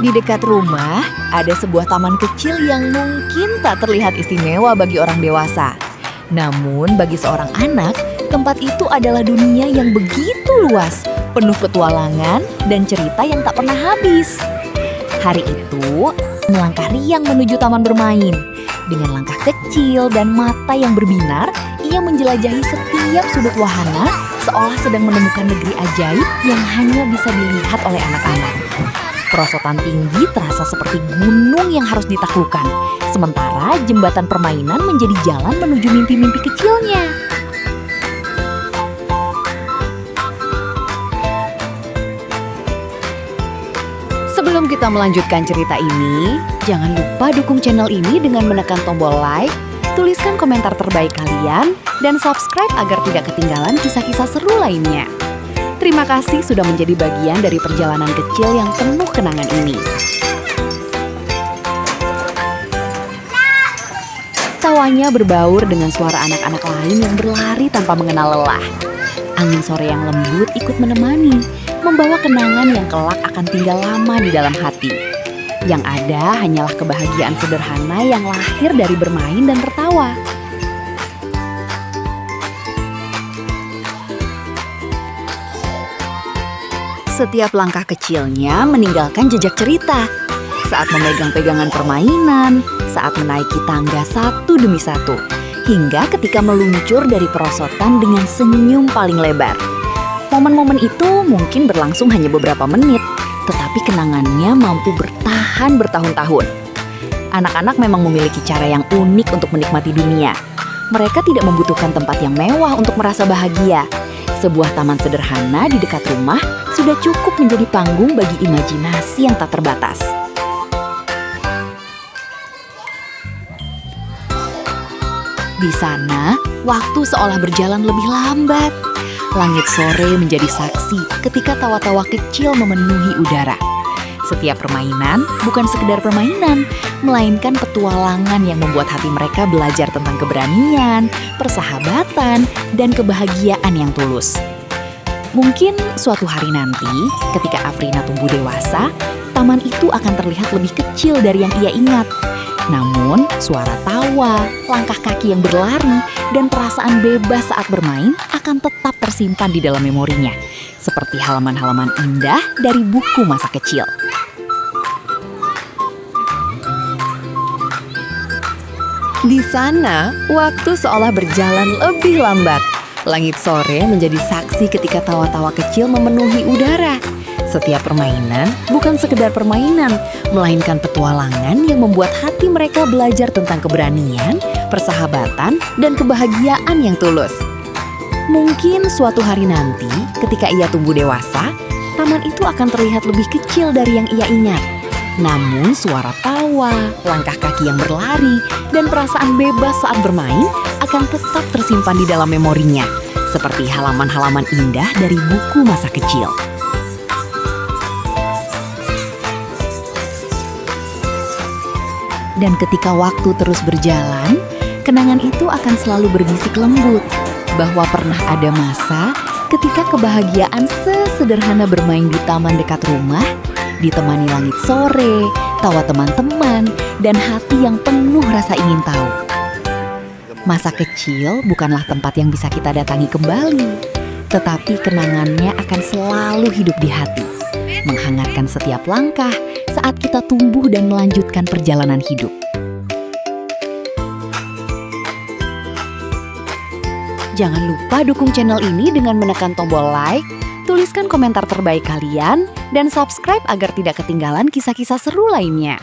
Di dekat rumah, ada sebuah taman kecil yang mungkin tak terlihat istimewa bagi orang dewasa. Namun bagi seorang anak, tempat itu adalah dunia yang begitu luas, penuh petualangan dan cerita yang tak pernah habis. Hari itu, melangkah riang menuju taman bermain. Dengan langkah kecil dan mata yang berbinar, ia menjelajahi setiap sudut wahana seolah sedang menemukan negeri ajaib yang hanya bisa dilihat oleh anak-anak. Perosotan tinggi terasa seperti gunung yang harus ditaklukkan, sementara jembatan permainan menjadi jalan menuju mimpi-mimpi kecilnya. Sebelum kita melanjutkan cerita ini, jangan lupa dukung channel ini dengan menekan tombol like, tuliskan komentar terbaik kalian, dan subscribe agar tidak ketinggalan kisah-kisah seru lainnya. Terima kasih sudah menjadi bagian dari perjalanan kecil yang penuh kenangan ini. Tawanya berbaur dengan suara anak-anak lain yang berlari tanpa mengenal lelah. Angin sore yang lembut ikut menemani, membawa kenangan yang kelak akan tinggal lama di dalam hati. Yang ada hanyalah kebahagiaan sederhana yang lahir dari bermain dan tertawa. Setiap langkah kecilnya meninggalkan jejak cerita. Saat memegang pegangan permainan, saat menaiki tangga satu demi satu, hingga ketika meluncur dari perosotan dengan senyum paling lebar. Momen-momen itu mungkin berlangsung hanya beberapa menit, tetapi kenangannya mampu bertahan bertahun-tahun. Anak-anak memang memiliki cara yang unik untuk menikmati dunia. Mereka tidak membutuhkan tempat yang mewah untuk merasa bahagia. Sebuah taman sederhana di dekat rumah sudah cukup menjadi panggung bagi imajinasi yang tak terbatas. Di sana, waktu seolah berjalan lebih lambat. Langit sore menjadi saksi ketika tawa-tawa kecil memenuhi udara. Setiap permainan bukan sekedar permainan, melainkan petualangan yang membuat hati mereka belajar tentang keberanian, persahabatan, dan kebahagiaan yang tulus. Mungkin suatu hari nanti, ketika Afrina tumbuh dewasa, taman itu akan terlihat lebih kecil dari yang ia ingat. Namun, suara tawa, langkah kaki yang berlari, dan perasaan bebas saat bermain akan tetap tersimpan di dalam memorinya, seperti halaman-halaman indah dari buku masa kecil. Di sana, waktu seolah berjalan lebih lambat. Langit sore menjadi saksi ketika tawa-tawa kecil memenuhi udara. Setiap permainan bukan sekedar permainan, melainkan petualangan yang membuat hati mereka belajar tentang keberanian, persahabatan, dan kebahagiaan yang tulus. Mungkin suatu hari nanti, ketika ia tumbuh dewasa, taman itu akan terlihat lebih kecil dari yang ia ingat. Namun suara tawa, langkah kaki yang berlari, dan perasaan bebas saat bermain akan tetap tersimpan di dalam memorinya, seperti halaman-halaman indah dari buku masa kecil. Dan ketika waktu terus berjalan, kenangan itu akan selalu berbisik lembut, bahwa pernah ada masa ketika kebahagiaan sesederhana bermain di taman dekat rumah, ditemani langit sore, tawa teman-teman, dan hati yang penuh rasa ingin tahu. Masa kecil bukanlah tempat yang bisa kita datangi kembali, tetapi kenangannya akan selalu hidup di hati, menghangatkan setiap langkah saat kita tumbuh dan melanjutkan perjalanan hidup. Jangan lupa dukung channel ini dengan menekan tombol like, tuliskan komentar terbaik kalian, dan subscribe agar tidak ketinggalan kisah-kisah seru lainnya.